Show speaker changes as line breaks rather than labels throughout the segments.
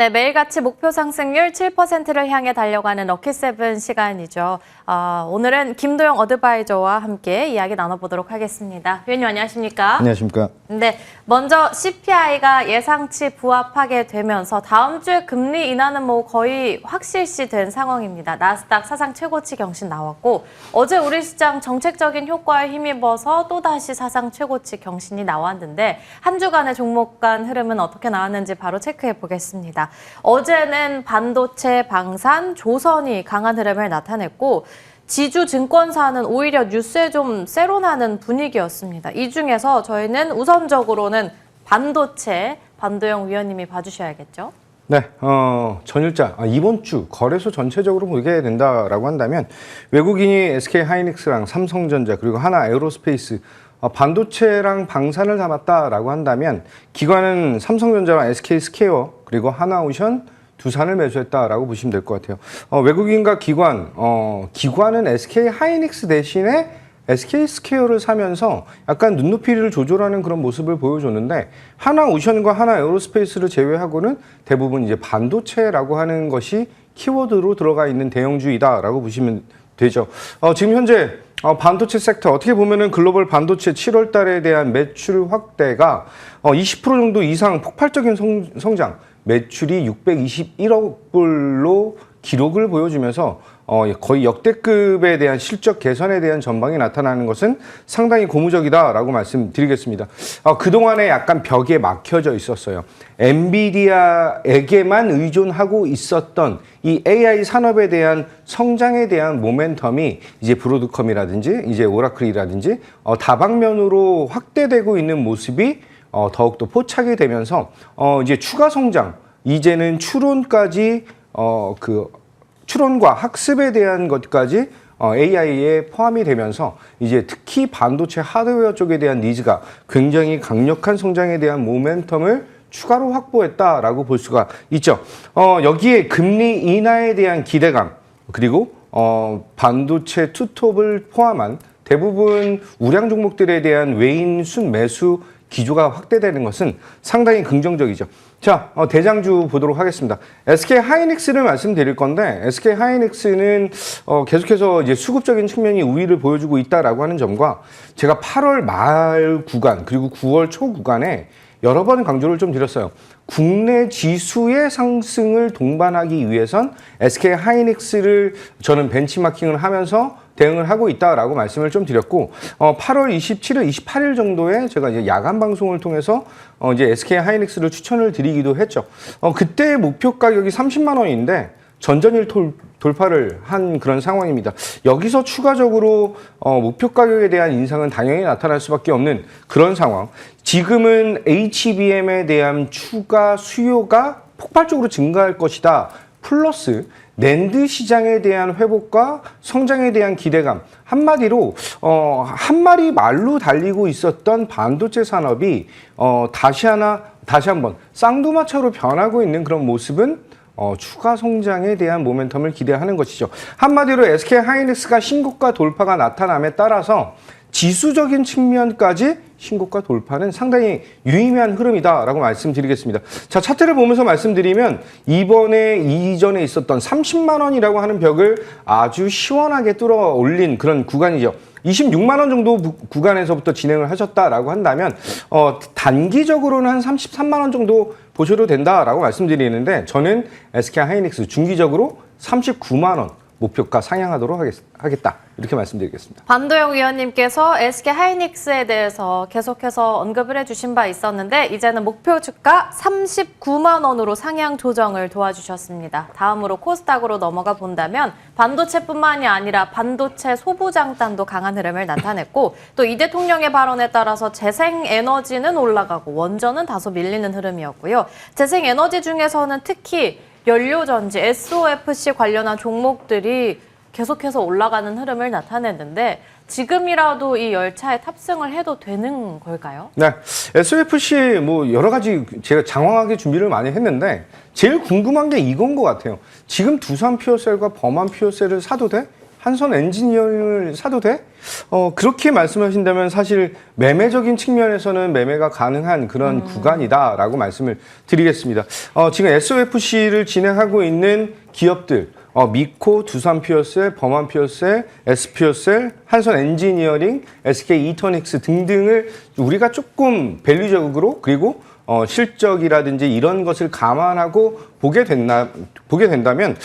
네, 매일같이 목표 상승률 7%를 향해 달려가는 럭키세븐 시간이죠. 오늘은 김도영 어드바이저와 함께 이야기 나눠보도록 하겠습니다. 위원님 안녕하십니까?
안녕하십니까?
네, 먼저 CPI가 예상치 부합하게 되면서 다음 주에 금리 인하는 거의 확실시된 상황입니다. 나스닥 사상 최고치 경신 나왔고 어제 우리 시장 정책적인 효과에 힘입어서 또다시 사상 최고치 경신이 나왔는데 한 주간의 종목 간 흐름은 어떻게 나왔는지 바로 체크해 보겠습니다. 어제는 반도체, 방산, 조선이 강한 흐름을 나타냈고 지주 증권사는 오히려 뉴스에 좀 세론하는 분위기였습니다. 이 중에서 저희는 우선적으로는 반도체, 반도영 위원님이 봐주셔야겠죠?
네, 전일자, 이번 주 거래소 전체적으로 보게 된다라고 한다면 외국인이 SK하이닉스랑 삼성전자 그리고 하나에어로스페이스 반도체랑 방산을 담았다라고 한다면 기관은 삼성전자와 SK스퀘어 그리고 하나오션 두산을 매수했다라고 보시면 될 것 같아요. 외국인과 기관은 SK하이닉스 대신에 SK스퀘어를 사면서 약간 눈높이를 조절하는 그런 모습을 보여줬는데 하나오션과 하나에어로스페이스를 제외하고는 대부분 이제 반도체라고 하는 것이 키워드로 들어가 있는 대형주이다라고 보시면 되죠. 지금 현재 반도체 섹터 어떻게 보면은 글로벌 반도체 7월 달에 대한 매출 확대가 20% 정도 이상 폭발적인 성장, 매출이 621억 불로 기록을 보여주면서 거의 역대급에 대한 실적 개선에 대한 전망이 나타나는 것은 상당히 고무적이다라고 말씀드리겠습니다. 그동안에 약간 벽에 막혀져 있었어요. 엔비디아에게만 의존하고 있었던 이 AI 산업에 대한 성장에 대한 모멘텀이 이제 브로드컴이라든지 이제 오라클이라든지 다방면으로 확대되고 있는 모습이 더욱더 포착이 되면서 이제 추가 성장, 이제는 추론까지 추론과 학습에 대한 것까지 AI에 포함이 되면서 이제 특히 반도체 하드웨어 쪽에 대한 니즈가 굉장히 강력한 성장에 대한 모멘텀을 추가로 확보했다라고 볼 수가 있죠. 여기에 금리 인하에 대한 기대감 그리고 반도체 투톱을 포함한 대부분 우량 종목들에 대한 외인 순매수 기조가 확대되는 것은 상당히 긍정적이죠. 자, 대장주 보도록 하겠습니다. SK하이닉스를 말씀드릴 건데 SK하이닉스는 계속해서 이제 수급적인 측면이 우위를 보여주고 있다라고 하는 점과 제가 8월 말 구간 그리고 9월 초 구간에 여러 번 강조를 좀 드렸어요. 국내 지수의 상승을 동반하기 위해선 SK하이닉스를 저는 벤치마킹을 하면서 대응을 하고 있다라고 말씀을 좀 드렸고 8월 27일, 28일 정도에 제가 이제 야간 방송을 통해서 이제 SK하이닉스를 추천을 드리기도 했죠. 그때 목표 가격이 30만 원인데 전전일 돌파를 한 그런 상황입니다. 여기서 추가적으로 목표 가격에 대한 인상은 당연히 나타날 수밖에 없는 그런 상황. 지금은 HBM에 대한 추가 수요가 폭발적으로 증가할 것이다. 플러스 낸드 시장에 대한 회복과 성장에 대한 기대감. 한마디로 한 마리 말로 달리고 있었던 반도체 산업이 다시 한번 쌍두마차로 변하고 있는 그런 모습은 추가 성장에 대한 모멘텀을 기대하는 것이죠. 한마디로 SK하이닉스가 신고가 돌파가 나타남에 따라서 지수적인 측면까지 신고가 돌파는 상당히 유의미한 흐름이다라고 말씀드리겠습니다. 자, 차트를 보면서 말씀드리면 이전에 있었던 30만 원이라고 하는 벽을 아주 시원하게 뚫어 올린 그런 구간이죠. 26만 원 정도 구간에서부터 진행을 하셨다라고 한다면 단기적으로는 한 33만 원 정도 보셔도 된다라고 말씀드리는데 저는 SK하이닉스 중기적으로 39만 원 목표가 상향하도록 하겠다. 이렇게 말씀드리겠습니다.
반도영 위원님께서 SK하이닉스에 대해서 계속해서 언급을 해주신 바 있었는데 이제는 목표 주가 39만 원으로 상향 조정을 도와주셨습니다. 다음으로 코스닥으로 넘어가 본다면 반도체뿐만이 아니라 반도체 소부장단도 강한 흐름을 나타냈고 또 이 대통령의 발언에 따라서 재생에너지는 올라가고 원전은 다소 밀리는 흐름이었고요. 재생에너지 중에서는 특히 연료전지, SOFC 관련한 종목들이 계속해서 올라가는 흐름을 나타냈는데 지금이라도 이 열차에 탑승을 해도 되는 걸까요?
네, SOFC 여러 가지 제가 장황하게 준비를 많이 했는데 제일 궁금한 게 이건 것 같아요. 지금 두산 퓨어셀과 범한 퓨어셀을 사도 돼? 한선 엔지니어링을 사도 돼? 그렇게 말씀하신다면 사실 매매적인 측면에서는 매매가 가능한 그런 구간이다라고 말씀을 드리겠습니다. 지금 SOFC를 진행하고 있는 기업들, 미코, 두산퓨어셀, 범한퓨어셀, S퓨어셀, 한선엔지니어링, SK 이터닉스 등등을 우리가 조금 밸류적으로 그리고 실적이라든지 이런 것을 감안하고 보게 된다면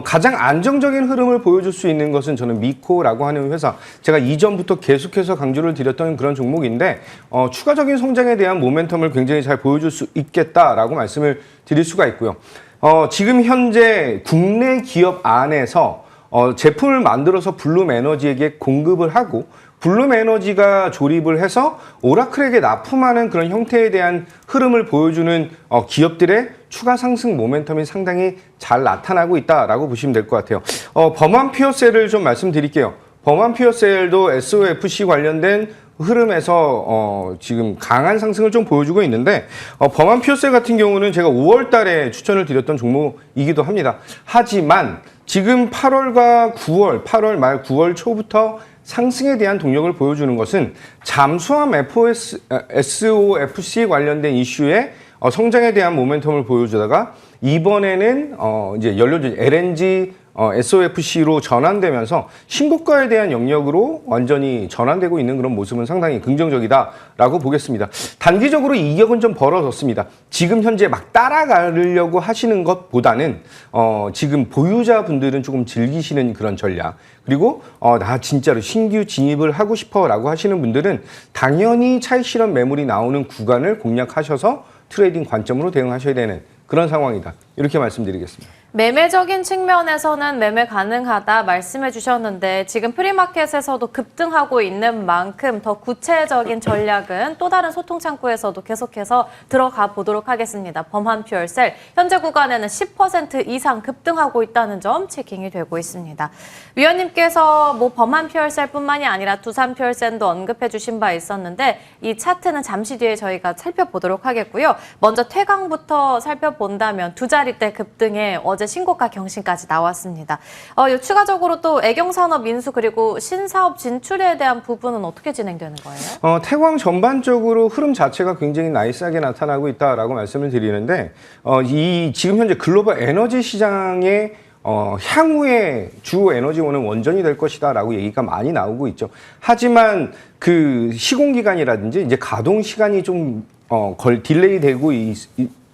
가장 안정적인 흐름을 보여줄 수 있는 것은 저는 미코라고 하는 회사, 제가 이전부터 계속해서 강조를 드렸던 그런 종목인데 추가적인 성장에 대한 모멘텀을 굉장히 잘 보여줄 수 있겠다라고 말씀을 드릴 수가 있고요. 지금 현재 국내 기업 안에서 제품을 만들어서 블룸에너지에게 공급을 하고 블룸에너지가 조립을 해서 오라클에게 납품하는 그런 형태에 대한 흐름을 보여주는 기업들의 추가 상승 모멘텀이 상당히 잘 나타나고 있다라고 보시면 될 것 같아요. 범한퓨어셀을 좀 말씀드릴게요. 범한퓨어셀도 SOFC 관련된 흐름에서 지금 강한 상승을 좀 보여주고 있는데 범한퓨어셀 같은 경우는 제가 5월 달에 추천을 드렸던 종목이기도 합니다. 하지만 지금 8월과 9월, 8월 말 9월 초부터 상승에 대한 동력을 보여주는 것은 잠수함 SOFC 관련된 이슈의 성장에 대한 모멘텀을 보여주다가 이번에는 이제 연료전 LNG SOFC로 전환되면서 신고가에 대한 영역으로 완전히 전환되고 있는 그런 모습은 상당히 긍정적이다라고 보겠습니다. 단기적으로 이격은 좀 벌어졌습니다. 지금 현재 막 따라가려고 하시는 것보다는 지금 보유자분들은 조금 즐기시는 그런 전략, 그리고 나 진짜로 신규 진입을 하고 싶어라고 하시는 분들은 당연히 차익 실현 매물이 나오는 구간을 공략하셔서 트레이딩 관점으로 대응하셔야 되는 그런 상황이다. 이렇게 말씀드리겠습니다.
매매적인 측면에서는 매매 가능하다 말씀해 주셨는데 지금 프리마켓에서도 급등하고 있는 만큼 더 구체적인 전략은 또 다른 소통 창구에서도 계속해서 들어가 보도록 하겠습니다. 범한퓨어셀 현재 구간에는 10% 이상 급등하고 있다는 점 체킹이 되고 있습니다. 위원님께서 뭐 범한퓨어셀뿐만이 아니라 두산퓨어셀도 언급해 주신 바 있었는데 이 차트는 잠시 뒤에 저희가 살펴보도록 하겠고요. 먼저 퇴강부터 살펴본다면 두 자릿대 급등에 어제 신고가 경신까지 나왔습니다. 추가적으로 또 애경산업 인수 그리고 신사업 진출에 대한 부분은 어떻게 진행되는 거예요?
태광 전반적으로 흐름 자체가 굉장히 나이스하게 나타나고 있다라고 말씀을 드리는데 이 지금 현재 글로벌 에너지 시장의 향후에 주 에너지원은 원전이 될 것이다라고 얘기가 많이 나오고 있죠. 하지만 그 시공기간이라든지 이제 가동 시간이 좀 딜레이 되고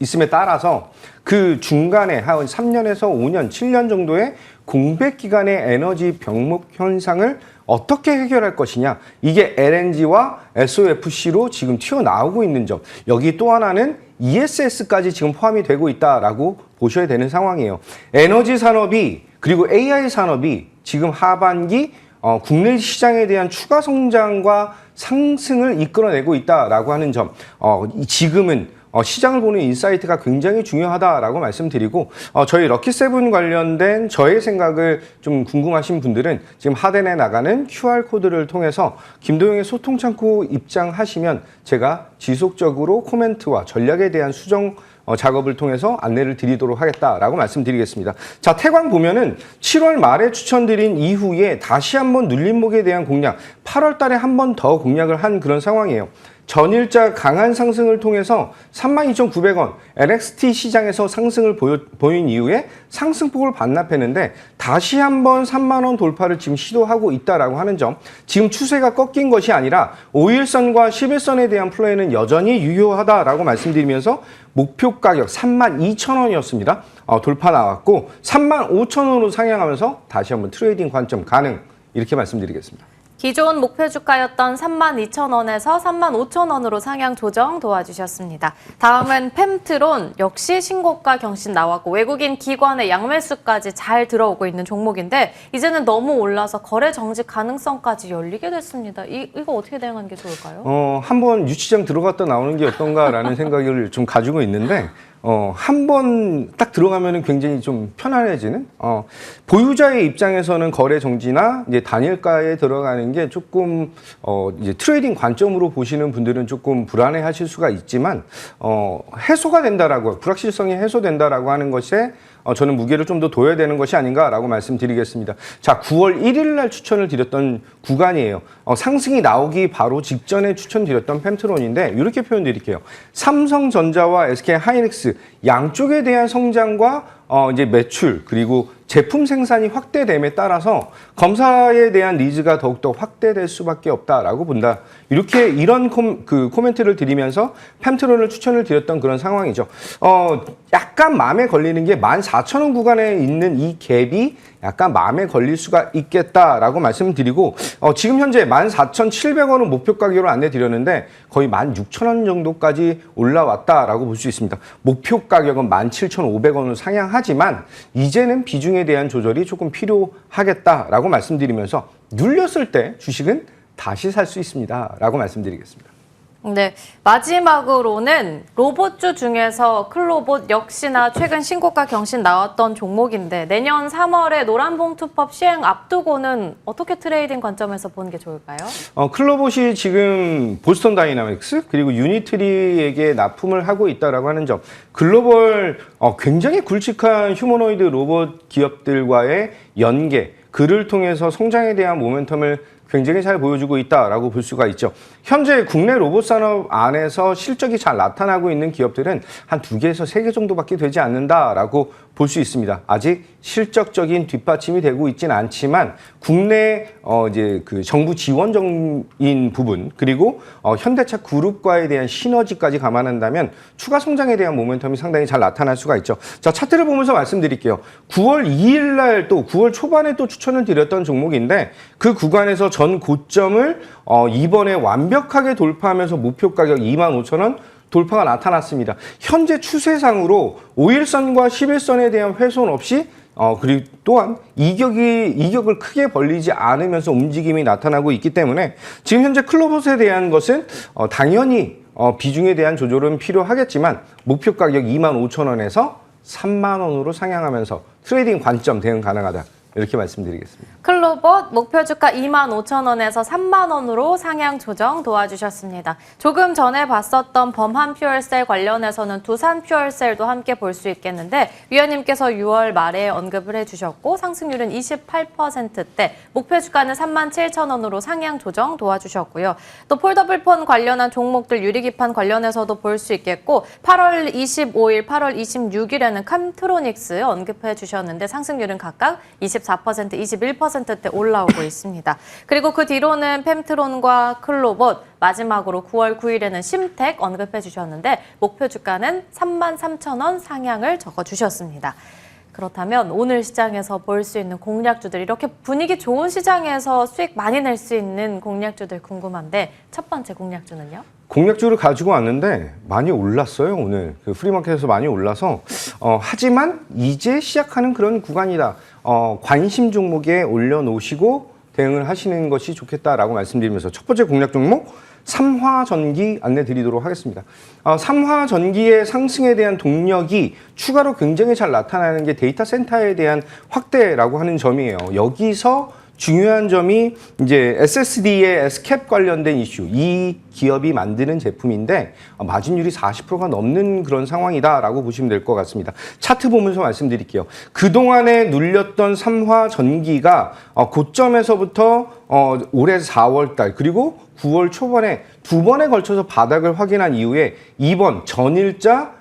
있음에 따라서 그 중간에 한 3년에서 5년, 7년 정도의 공백 기간의 에너지 병목 현상을 어떻게 해결할 것이냐. 이게 LNG와 SOFC로 지금 튀어나오고 있는 점. 여기 또 하나는 ESS까지 지금 포함이 되고 있다라고 보셔야 되는 상황이에요. 에너지 산업이 그리고 AI 산업이 지금 하반기 국내 시장에 대한 추가 성장과 상승을 이끌어내고 있다라고 하는 점. 지금은 시장을 보는 인사이트가 굉장히 중요하다라고 말씀드리고 저희 럭키세븐 관련된 저의 생각을 좀 궁금하신 분들은 지금 하단에 나가는 QR코드를 통해서 김도영의 소통창구 입장하시면 제가 지속적으로 코멘트와 전략에 대한 수정 작업을 통해서 안내를 드리도록 하겠다라고 말씀드리겠습니다. 자, 태광 보면은 7월 말에 추천드린 이후에 다시 한번 눌림목에 대한 공략, 8월 달에 한 번 더 공략을 한 그런 상황이에요. 전일자 강한 상승을 통해서 32,900원 NXT 시장에서 상승을 보인 이후에 상승폭을 반납했는데 다시 한번 3만 원 돌파를 지금 시도하고 있다라고 하는 점. 지금 추세가 꺾인 것이 아니라 5일선과 10일선에 대한 플레이는 여전히 유효하다라고 말씀드리면서 목표 가격 32,000원이었습니다. 돌파 나왔고 35,000원으로 상향하면서 다시 한번 트레이딩 관점 가능, 이렇게 말씀드리겠습니다.
기존 목표 주가였던 32,000원에서 35,000원으로 상향 조정 도와주셨습니다. 다음은 펨트론 역시 신고가 경신 나왔고 외국인 기관의 양매수까지 잘 들어오고 있는 종목인데 이제는 너무 올라서 거래 정지 가능성까지 열리게 됐습니다. 이거 어떻게 대응하는 게 좋을까요?
한번 유치장 들어갔다 나오는 게 어떤가라는 생각을 좀 가지고 있는데 한 번 딱 들어가면은 굉장히 좀 편안해지는, 보유자의 입장에서는 거래 정지나 이제 단일가에 들어가는 게 조금, 이제 트레이딩 관점으로 보시는 분들은 조금 불안해 하실 수가 있지만, 해소가 된다라고, 불확실성이 해소된다라고 하는 것에, 저는 무게를 좀 더 둬야 되는 것이 아닌가라고 말씀드리겠습니다. 자, 9월 1일 날 추천을 드렸던 구간이에요. 상승이 나오기 바로 직전에 추천드렸던 펜트론인데 이렇게 표현드릴게요. 삼성전자와 SK하이닉스 양쪽에 대한 성장과 이제 매출 그리고 제품 생산이 확대됨에 따라서 검사에 대한 니즈가 더욱더 확대될 수밖에 없다라고 본다. 이런 코멘트를 드리면서 펜트론을 추천을 드렸던 그런 상황이죠. 약간 마음에 걸리는 게 14,000원 구간에 있는 이 갭이 약간 마음에 걸릴 수가 있겠다라고 말씀드리고 지금 현재 14,700원은 목표 가격으로 안내드렸는데 거의 16,000원 정도까지 올라왔다라고 볼 수 있습니다. 목표 가격은 17,500원으로 상향하지만 이제는 비중에 대한 조절이 조금 필요하겠다라고 말씀드리면서 눌렸을 때 주식은 다시 살 수 있습니다라고 말씀드리겠습니다.
네, 마지막으로는 로봇주 중에서 클로봇 역시나 최근 신고가 경신 나왔던 종목인데 내년 3월에 노란봉투법 시행 앞두고는 어떻게 트레이딩 관점에서 보는 게 좋을까요?
클로봇이 지금 보스턴 다이나믹스 그리고 유니트리에게 납품을 하고 있다라고 하는 점, 글로벌 굉장히 굵직한 휴머노이드 로봇 기업들과의 연계, 그를 통해서 성장에 대한 모멘텀을 굉장히 잘 보여주고 있다라고 볼 수가 있죠. 현재 국내 로봇 산업 안에서 실적이 잘 나타나고 있는 기업들은 한 2개에서 3개 정도밖에 되지 않는다라고 볼 수 있습니다. 아직 실적적인 뒷받침이 되고 있지는 않지만 국내 이제 그 정부 지원적인 부분 그리고 현대차 그룹과에 대한 시너지까지 감안한다면 추가 성장에 대한 모멘텀이 상당히 잘 나타날 수가 있죠. 자, 차트를 보면서 말씀드릴게요. 9월 2일 날 또 9월 초반에 또 추천을 드렸던 종목인데 그 구간에서 전 고점을 이번에 완벽하게 돌파하면서 목표 가격 25,000원 돌파가 나타났습니다. 현재 추세상으로 5일선과 10일선에 대한 훼손 없이 그리고 또한 이격을 크게 벌리지 않으면서 움직임이 나타나고 있기 때문에 지금 현재 클로봇에 대한 것은 당연히 비중에 대한 조절은 필요하겠지만 목표 가격 25,000원에서 3만원으로 상향하면서 트레이딩 관점 대응 가능하다. 이렇게 말씀드리겠습니다.
클로봇 목표 주가 25,000원에서 3만 원으로 상향 조정 도와주셨습니다. 조금 전에 봤었던 범한 퓨얼셀 관련해서는 두산 퓨얼셀도 함께 볼 수 있겠는데 위원님께서 6월 말에 언급을 해주셨고 상승률은 28%대, 목표 주가는 37,000원으로 상향 조정 도와주셨고요. 또 폴더블폰 관련한 종목들 유리기판 관련해서도 볼 수 있겠고 8월 25일, 8월 26일에는 캄트로닉스 언급해 주셨는데 상승률은 각각 24%, 21%대 올라오고 있습니다. 그리고 그 뒤로는 펜트론과 클로봇, 마지막으로 9월 9일에는 심텍 언급해 주셨는데 목표 주가는 33,000원 상향을 적어주셨습니다. 그렇다면 오늘 시장에서 볼 수 있는 공략주들, 이렇게 분위기 좋은 시장에서 수익 많이 낼 수 있는 공략주들 궁금한데 첫 번째 공략주는요?
공략주를 가지고 왔는데 많이 올랐어요. 오늘 그 프리마켓에서 많이 올라서 하지만 이제 시작하는 그런 구간이다. 관심 종목에 올려놓으시고 대응을 하시는 것이 좋겠다라고 말씀드리면서 첫 번째 공략 종목 삼화전기 안내 드리도록 하겠습니다. 삼화전기의 상승에 대한 동력이 추가로 굉장히 잘 나타나는 게 데이터 센터에 대한 확대라고 하는 점이에요. 여기서 중요한 점이 이제 SSD의 S캡 관련된 이슈, 이 기업이 만드는 제품인데 마진율이 40%가 넘는 그런 상황이다라고 보시면 될 것 같습니다. 차트 보면서 말씀드릴게요. 그동안에 눌렸던 삼화전기가 고점에서부터 올해 4월달 그리고 9월 초반에 두 번에 걸쳐서 바닥을 확인한 이후에 이번 전일자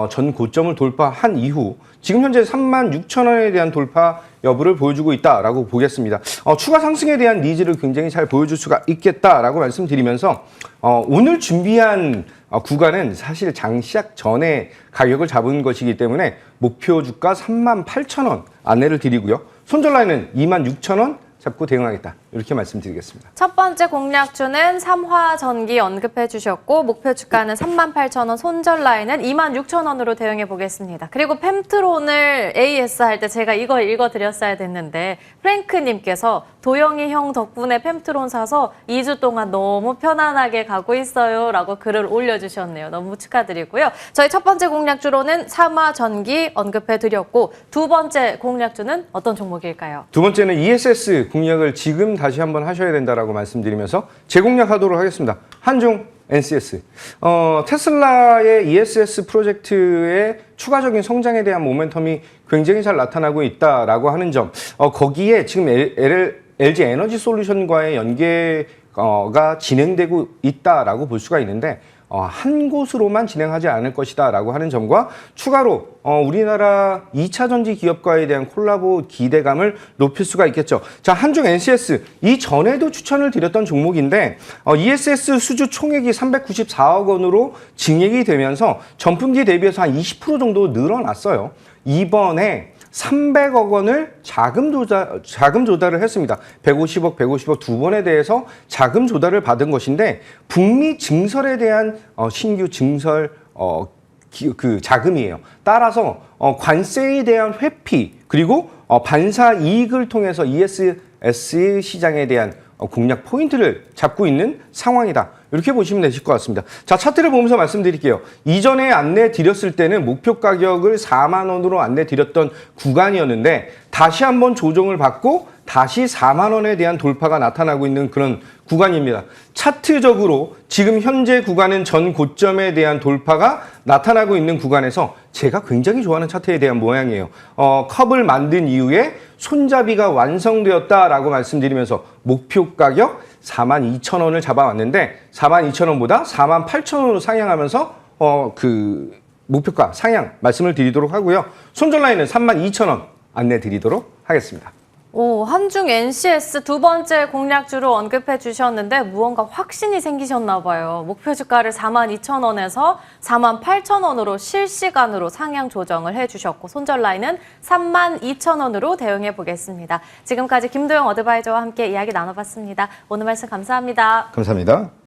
전 고점을 돌파한 이후 지금 현재 36,000원에 대한 돌파 여부를 보여주고 있다라고 보겠습니다. 추가 상승에 대한 니즈를 굉장히 잘 보여줄 수가 있겠다라고 말씀드리면서 오늘 준비한 구간은 사실 장 시작 전에 가격을 잡은 것이기 때문에 목표 주가 38,000원 안내를 드리고요. 손절 라인은 26,000원 잡고 대응하겠다. 이렇게 말씀드리겠습니다.
첫 번째 공략주는 삼화전기 언급해 주셨고 목표 주가는 38,000원, 손절 라인은 26,000원으로 대응해 보겠습니다. 그리고 펜트론을 AS 할 때 제가 이거 읽어드렸어야 됐는데 프랭크님께서 도영이 형 덕분에 펜트론 사서 2주 동안 너무 편안하게 가고 있어요 라고 글을 올려주셨네요. 너무 축하드리고요. 저희 첫 번째 공략주로는 삼화전기 언급해 드렸고 두 번째 공략주는 어떤 종목일까요?
두 번째는 ESS 공략을 지금 다시 한번 하셔야 된다라고 말씀드리면서 재공략하도록 하겠습니다. 한중 NCS. 테슬라의 ESS 프로젝트의 추가적인 성장에 대한 모멘텀이 굉장히 잘 나타나고 있다라고 하는 점. 거기에 지금 LG 에너지 솔루션과의 연계가 진행되고 있다라고 볼 수가 있는데 한 곳으로만 진행하지 않을 것이다라고 하는 점과 추가로 우리나라 2차 전지 기업과에 대한 콜라보 기대감을 높일 수가 있겠죠. 자, 한중 NCS 이전에도 추천을 드렸던 종목인데 ESS 수주 총액이 394억 원으로 증액이 되면서 전분기 대비해서 한 20% 정도 늘어났어요. 이번에 300억 원을 자금 조달을 했습니다. 150억 두 번에 대해서 자금 조달을 받은 것인데 북미 증설에 대한 신규 증설 그 자금이에요. 따라서 관세에 대한 회피 그리고 반사 이익을 통해서 ESS 시장에 대한 공략 포인트를 잡고 있는 상황이다. 이렇게 보시면 되실 것 같습니다. 자, 차트를 보면서 말씀드릴게요. 이전에 안내 드렸을 때는 목표 가격을 4만 원으로 안내 드렸던 구간이었는데 다시 한번 조정을 받고 다시 4만 원에 대한 돌파가 나타나고 있는 그런 구간입니다. 차트적으로 지금 현재 구간은 전 고점에 대한 돌파가 나타나고 있는 구간에서 제가 굉장히 좋아하는 차트에 대한 모양이에요. 컵을 만든 이후에 손잡이가 완성되었다라고 말씀드리면서 목표 가격 42,000원을 잡아왔는데 42,000원보다 48,000원으로 상향하면서 그 목표가 상향 말씀을 드리도록 하고요. 손절 라인은 32,000원 안내 드리도록 하겠습니다.
오, 한중 NCS 두 번째 공략주로 언급해 주셨는데 무언가 확신이 생기셨나 봐요. 목표 주가를 42,000원에서 48,000원으로 실시간으로 상향 조정을 해주셨고 손절 라인은 32,000원으로 대응해 보겠습니다. 지금까지 김도영 어드바이저와 함께 이야기 나눠봤습니다. 오늘 말씀 감사합니다.
감사합니다.